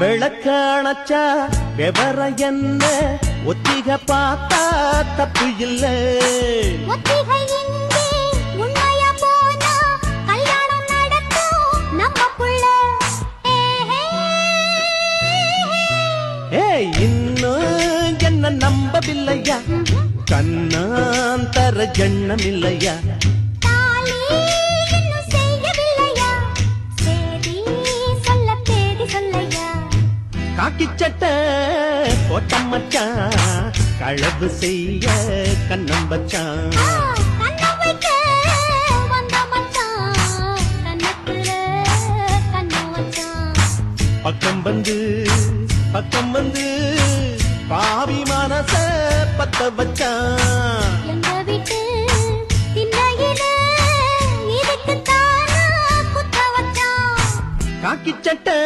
விளக்காணச்சா விவரம் என்ன ஒத்திக பார்த்தா தப்பு இல்ல. ஒத்திகை இங்கே உண்மையா போனா கல்யாணம் நடக்கும் நம்ம புள்ள. ஏய் இன்னும் என்ன நம்பவில்லையா? கண்ணாந்தர ஜண்ணம் இல்லையா? தாலி இன்னும் செய்யவில்லையா? சேதி சொல்ல தேதி சொல்லையா? காக்கி சட்டை போட்ட மச்சான் களவு செய்ய கண்ணம் வச்சான். கண்ணம் வைக்க வந்த மச்சான் கண்ணத்துல கண்ணம் வச்சான். பக்கம் வந்து பாவி மனச பத்த வச்சான். எங்க வீட்டு திண்ணையில இதுக்குத்தானா குத்த வச்சான். காக்கி சட்டை